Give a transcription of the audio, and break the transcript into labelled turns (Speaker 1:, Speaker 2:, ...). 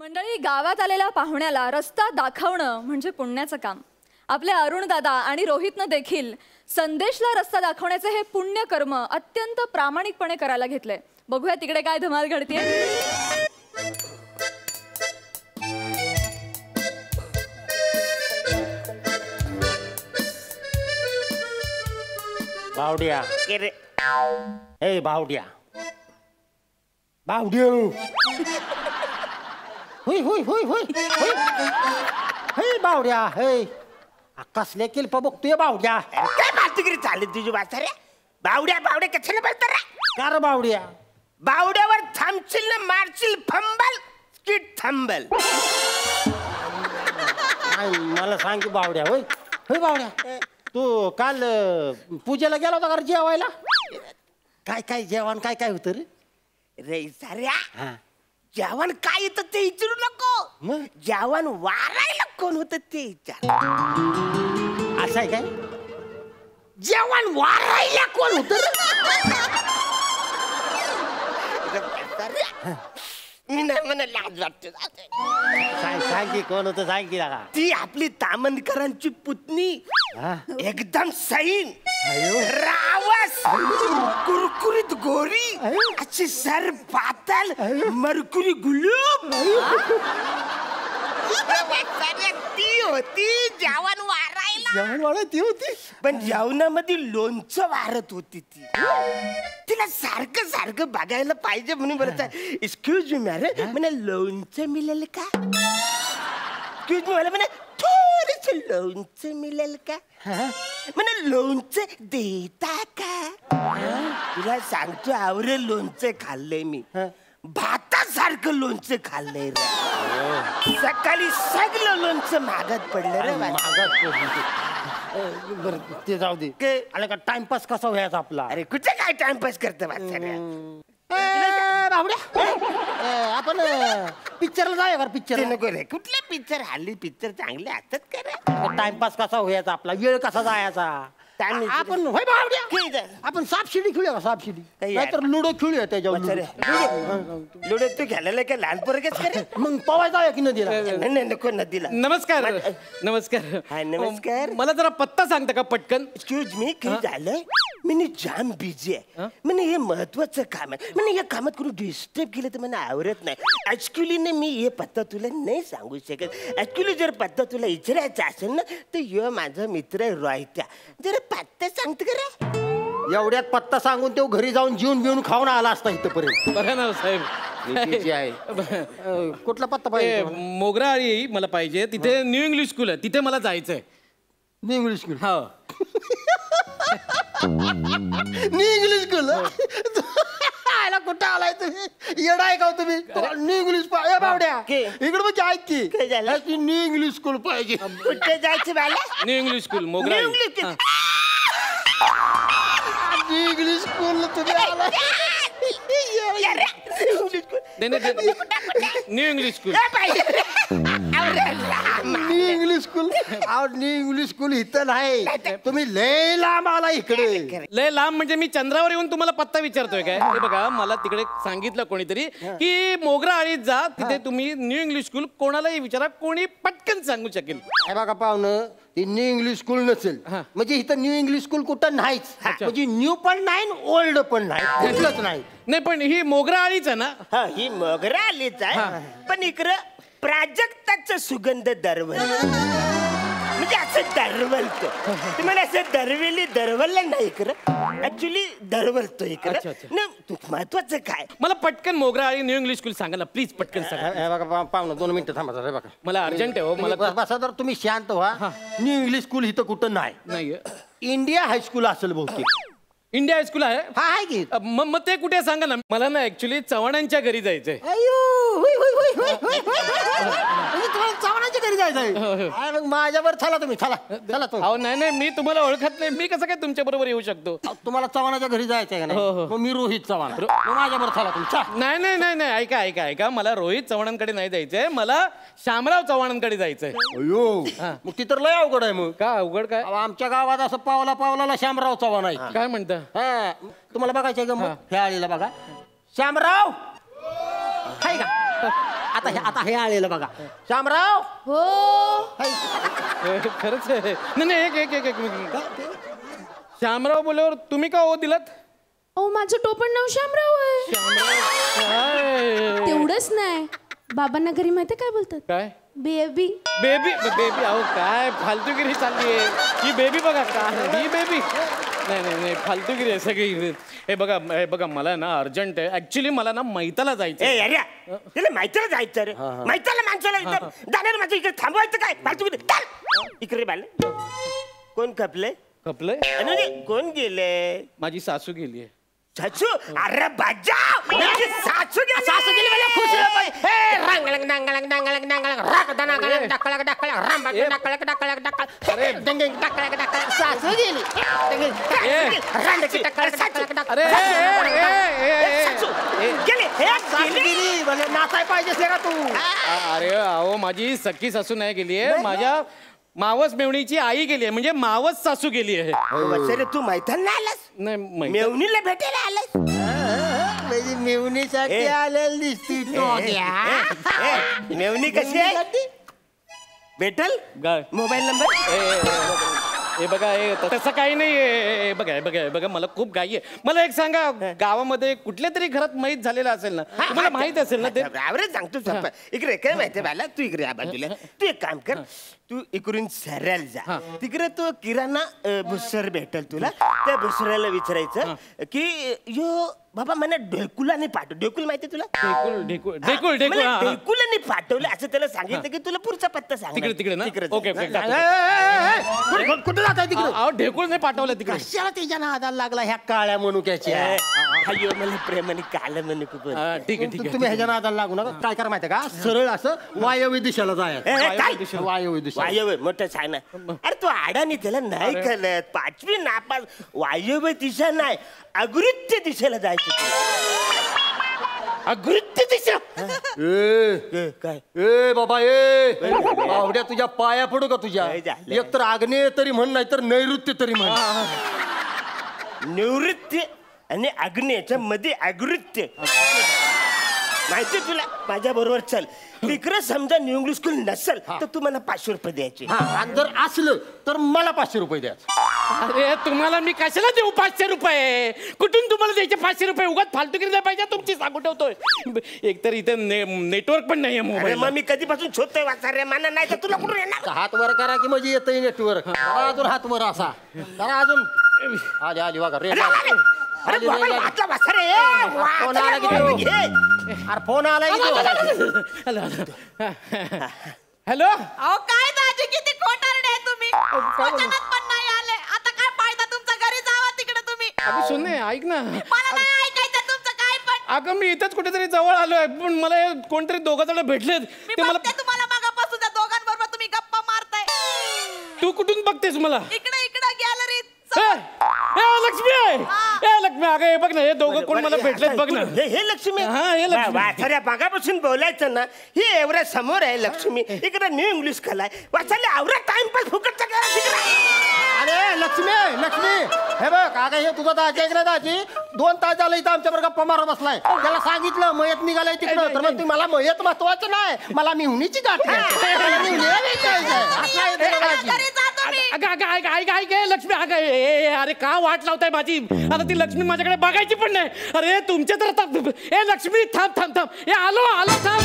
Speaker 1: मंडळी, गावात आलेल्या पाहुण्याला रस्ता दाखवणं म्हणजे पुण्याचं काम. आपले अरुण दादा आणि रोहितनं देखील संदेशला रस्ता दाखवण्याचे हे पुण्य कर्म अत्यंत प्रामाणिकपणे करायला घेतले. बघूया तिकडे काय धमाल घडतेय.
Speaker 2: बावड्या ए बावड्या बावड्या होय होय होय होय हे बावड्या हे कसले किल्प बघतोय बावड्या.
Speaker 3: काय मातगिरी चालली तुझी वाचा रे? बावड्या बावड्या कशाला बोलतो रे?
Speaker 2: का रे बावड्या?
Speaker 3: बावड्यावर थांबशील ना मारशील फंबल स्किट थांबल.
Speaker 2: मला सांग की बावड्या. होय होय बावड्या, तू काल पूजेला गेला होता का जेवायला? काय काय जेवण काय काय होतं रे?
Speaker 3: रे साऱ्या जेवण काय येतं ते विचारू नको. जेवण वारायला कोण होतं ते विचार.
Speaker 2: असं आहे काय? जेवण वारायला कोण होतं
Speaker 3: रे? मी नाही म्हणा, लाज वाटते.
Speaker 2: सांग की कोण होतं, सांग की.
Speaker 3: ती आपली तामणकरांची पुतणी, एकदम सैन रावस, कुरकुरीत गोरी, अशी सर पातल, मरकुरी गुलूब. ती होती जेवण वारायला.
Speaker 2: जेवण वाढ ती होती,
Speaker 3: पण जेवणामध्ये लोणचं वारत होती ती. तिला सारखं सारखं बघायला पाहिजे म्हणून बोलत, एक्सक्यूज मी मॅरे, म्हणे लोणचं मिळेल का? एक्सक्यूज मी मला म्हणे थोडंसं लोणचं मिळेल का? म्हणे लोणचं देता का? तुला सांगतो आवरे लोणचं खाल्लंय मी, भातासारखं लोणचं खाल्लंय रे. सकाळी सगळं लोणचं महागात पडलं रे.
Speaker 2: महागात पडलं. बरं ते जाऊ दे. आला का टाइमपास कसा व्हायचा आपला?
Speaker 3: अरे कुठे काय टाइमपास करते
Speaker 2: आपण पिक्चरला जाऊया का? पिक्चर
Speaker 3: नको रे. कुठले पिक्चर? हल्ली पिक्चर चांगले असतात का रे?
Speaker 2: टाइमपास कसा व्हायचा आपला, वेळ कसा जायचा? आपण होय बावड्या, आपण सापशिडी खेळूया का? सापशिडी नाहीतर लुडो खेळूया. त्याच्यावर
Speaker 3: लुडो तू घ्यायला काय लहान पोरगेच करे?
Speaker 2: मग पवाय जाऊया की नदीला?
Speaker 3: नाही नको नदीला.
Speaker 4: नमस्कार. नमस्कार.
Speaker 3: हाय नमस्कार.
Speaker 4: मला जरा पत्ता सांगता का पटकन?
Speaker 3: एक्सक्यूज मी, काय झालंय? मी जाम बिझी आहे. म्हणजे हे महत्वाचं काम आहे. म्हणजे या कामात कोणी डिस्टर्ब केलं तर मला आवडत नाही. ऍक्च्युली ना मी हे पत्ता तुला नाही सांगू शकत. ऍक्च्युली जर पत्ता तुला विचारायचा असेल ना तर यो माझा मित्र आहे रोहित्या. जरा पत्ता सांगतो का रे?
Speaker 2: एवढ्यात पत्ता सांगून तो घरी जाऊन जेवून बिवून खाऊन आला असता इथपर्यंत.
Speaker 4: बघा ना साहेब,
Speaker 2: कुठला पत्ता पाहिजे?
Speaker 4: मोगराळी मला पाहिजे. तिथे न्यू इंग्लिश स्कूल आहे, तिथे मला जायचंय.
Speaker 2: New English school?
Speaker 4: हो.
Speaker 2: न्यू इंग्लिश स्कूल आयला कुठं आलाय तुम्ही? येडा आहे का तुम्ही? न्यू इंग्लिश बावड्या इकडे म्हणजे ऐक की, न्यू इंग्लिश स्कूल पाहिजे.
Speaker 3: कुठे जायचं मला?
Speaker 4: New English school Mograli.
Speaker 2: New English school तुम्ही आला?
Speaker 4: New English school.
Speaker 2: New English school? New English school इथं नाही, तुम्ही लय लांब आला इकडे.
Speaker 4: लय लांब म्हणजे मी चंद्रावर येऊन तुम्हाला पत्ता विचारतोय काय? हे बघा, मला तिकडे सांगितलं कोणीतरी की मोगराळीत जा, तिथे तुम्ही न्यू इंग्लिश स्कूल कोणालाही विचारा, कोणी पटकन सांगू शकेल.
Speaker 2: हे बघा पाहुणं, ती न्यू इंग्लिश स्कूल नसेल म्हणजे इथं न्यू इंग्लिश स्कूल कुठं नाहीच. म्हणजे न्यू पण नाही ओल्ड पण नाही, कुठलंच नाही.
Speaker 4: नाही पण ही मोगराळीच आहे ना?
Speaker 3: हा, ही मोगराळीच आहे. पण इकडं प्राजक्ताचा सुगंध दरवल, म्हणजे असं दरवलतो. तुम्हाला असं दरवेली दरवललं नाही इकडं, ऍक्च्युली दरवलतो इकडं. महत्वाचं काय,
Speaker 4: मला पटकन मोगराळी न्यू इंग्लिश स्कूल सांगा ना प्लीज, पटकन सांगा.
Speaker 2: बघा पाहुणं 2 मिनिटं थांबा जरा. बघा
Speaker 4: मला अर्जंट आहे हो. मला
Speaker 2: बसा जर तुम्ही शांत व्हा. न्यू इंग्लिश स्कूल इथं कुठं नाही. इंडिया हायस्कूल असेल बहुतेक.
Speaker 4: इंडिया हायस्कूल आहे?
Speaker 2: हा आहे की.
Speaker 4: मग ते कुठे सांगा ना. मला ना ऍक्च्युली चव्हाणांच्या घरी जायचंय.
Speaker 2: अयो होय होय होय म्हणजे तुम्हाला चव्हाणांच्या घरी जायचंय मग माझ्यावर चला तुम्ही चला चला तो
Speaker 4: अहो नाही नाही मी तुम्हाला ओळखत नाही, मी कसं काय तुमच्या बरोबर येऊ शकतो?
Speaker 2: तुम्हाला चव्हाणाच्या घरी जायचंय का नाही मग मी रोहित चव्हाण मग माझ्यावर चला तुम्ही चला.
Speaker 4: नाही नाही नाही नाही ऐका ऐका ऐका, मला रोहित चव्हाणांकडे नाही जायचंय, मला शामराव चव्हाणांकडे जायचंय.
Speaker 2: अयो मग ती तर लय अवघड आहे मग.
Speaker 4: का अवघड काय?
Speaker 2: अहो, आमच्या गावात असं पावला पावलाला श्यामराव चव्हाण आहे.
Speaker 4: काय म्हणता?
Speaker 2: हा तुम्हाला बघायचंय का मग ह्या आळीला बघा श्यामराव हाय का आता हे आळीला बघा श्यामराव
Speaker 1: हो
Speaker 4: खरंच आहे. नाही नाही एक एक एक मिनिट. शामराव बोलल्यावर तुम्ही का हो दिलात?
Speaker 5: ओ माझं टोपण नाव शामराव आहे.
Speaker 4: काय
Speaker 5: तेवढंच नाही, बाबांना घरी माहिती काय बोलतात?
Speaker 4: काय?
Speaker 5: बेबी.
Speaker 4: बेबी बेबी अहो काय फालतूगिरी चालली आहे ही. बेबी बघा काय ही बेबी. नाही नाही नाही फालतूगिरी आहे सगळी. हे बघा मला ना अर्जंट आहे ऍक्च्युली, मला ना मैताला जायचं.
Speaker 3: ए अरे तिला माहितीला जायचं रे, माहितीला माणसाला इथं जाणार माझं इकडे थांबवायचं काय फालतू इकडे बाल. कोण खपले
Speaker 4: खपलंय?
Speaker 3: आणि कोण गेले?
Speaker 4: माझी सासू गेली आहे.
Speaker 3: सासू? अरे बाजा सासू गेली. सासू गेली मला खुश आहे. रंगलंग डांगलंग डांगलंग डांगलंग राक दनागलंग डाकलंग डाकलंग रामबाग डाकलंग डाकलंग डाकलंग अरे डंगंग डाकलंग डाकलंग सासू गेली.
Speaker 4: अरे
Speaker 3: गेली
Speaker 2: गेली म्हणजे नाचाय पाहिजे का तू?
Speaker 4: अरे अहो माझी सख्खी सासू नाही गेली आहे, माझ्या मावस मेवणीची आई गेली आहे, म्हणजे मावस सासू गेली आहे.
Speaker 3: वसरे तू मैदान आलास?
Speaker 4: नाही
Speaker 3: मेवणीला भेटायला आलास?
Speaker 2: म्हणजे मेवणीसाठी आलेली दिसती
Speaker 3: मेवणी कशी आहे? भेटल मोबाईल नंबर?
Speaker 4: हे बघा हे तसं काही नाही. बघा मला खूप घाई आहे. मला एक सांगा, गावामध्ये कुठल्या तरी घरात माहीत झालेलं असेल ना, तुम्हाला माहित असेल ना ते?
Speaker 3: आवडे सांगतो इकडे काय माहितीये बाला, तू इकडे या बाजूला. तू एक काम कर, तू इकडून सरळ जा, तिकडे तो किराणा भुसर भेटल तुला. त्या भुसऱ्याला विचारायचं की यो बाबा मला ढेकुलाने पाठव. ढेकुल माहितीये तुला?
Speaker 4: ढेकुल
Speaker 3: ढेकुलाने पाठवलं असं त्याला सांगितलं की तुला पुढचा पत्ता सांग.
Speaker 4: तिकडे ना? ओके
Speaker 2: कुठे जाताय तिकडे?
Speaker 4: अहो ढेकुळ नाही पाठवलं तिकडे.
Speaker 2: कशाला त्याच्या नादाला लागला ह्या काळ्या मनुक्याच्या?
Speaker 3: अय्यो मला प्रेमाने काल म्हणू खूप.
Speaker 4: ठीक आहे
Speaker 2: तुम्ही ह्याच्या नादाला लागू नका. काय करा माहितीये का, सरळ असं वायव्य दिशेला जायचं. वायव्य दिशा.
Speaker 3: वायव्य मोठं छान आहे. अरे तू आडानी त्याला नाही कळत. 5वी नापास. वायव्य दिशा नाही, अगृत्य दिशेला जायचं. अगृत्य दिशा? काय
Speaker 2: ए बाबा ए बावड्या, तुझ्या पाया पडू का तुझ्या? एक तर आग्नेय तरी म्हण, नाही तर नैऋत्य तरी म्हण.
Speaker 3: निवृत्ती आणि अग्नेच्या मध्ये अगृत्य माहिती तुला? माझ्या बरोबर चल. तिकडे समजा न्यू इंग्लिश स्कूल नसेल तर तू मला 500 रुपये द्यायचे.
Speaker 2: आणि जर असलं तर मला 500 रुपये द्या.
Speaker 4: अरे तुम्हाला मी कशाला देऊ 500 रुपये? कुठून तुम्हाला द्यायचे 500 रुपये? उगाच फालतूगिरी नाही पाहिजे तुमची, सांगू ठेवतोय. एकतर इथे नेटवर्क पण नाहीये मोबाईल.
Speaker 3: मग मी कधीपासून शोधतोय वाचारे माना, नाही तर तुला कुठून येणार?
Speaker 2: हात वर करा की म्हणजे येतंय नेटवर्क. अजून हात वर असा जरा अजून. आली बघा रे.
Speaker 3: अरे वाचला वाचारे.
Speaker 2: फोन आला की तो. अरे फोन आला की तो.
Speaker 4: हॅलो.
Speaker 5: अहो काय दाजी किती खोटारडे आहे तुम्ही. वचनात पण नाही आले. आता काय फायदा तुमचा? घरी जावा तिकडे तुम्ही.
Speaker 4: अगं सुने ऐक ना.
Speaker 5: मला नाही ऐकायचं तुमचं काय पण.
Speaker 4: अगं मी इथंच कुठेतरी जवळ आलोय, पण मला कोणतरी 2 जण भेटलेत.
Speaker 5: मी बघते तुम्हाला मागापासून त्या दोघांबरोबर तुम्ही गप्पा मारताय.
Speaker 4: तू कुठून बघतेस मला?
Speaker 5: इकडे गॅलरीत.
Speaker 4: लक्ष्मी लक्ष्मी अगं हे बघ ना, हे दोघं कोण मला भेटलेत बघ ना.
Speaker 3: हे लक्ष्मी?
Speaker 4: हा हे लक्ष्मी.
Speaker 3: वाचाऱ्या मागापासून बोलायचं ना, ही एवढ्या समोर आहे लक्ष्मी. इकडे न्यू इंग्लिश कलाय वाचायला आवडा टाइमपास फुकटचा करा.
Speaker 2: अरे लक्ष्मी हे बघ अगं, हे तुझा दाजी ऐकलं दाजी 2 तास झालं इथं आमच्याबरोबर गप्पा मारत बसलाय. त्याला सांगितलं मयत निघालाय तिकडं, तर मग मला मयत महत्वाचं नाही, मला मिहुनीची गाठ
Speaker 4: लक्ष्मी. अगं अरे का वाट लावताय माझी? आता ती लक्ष्मी माझ्याकडे बघायची पण नाही. अरे तुमच्या तर ए लक्ष्मी थांब थांब थांब. ए आलो थांब.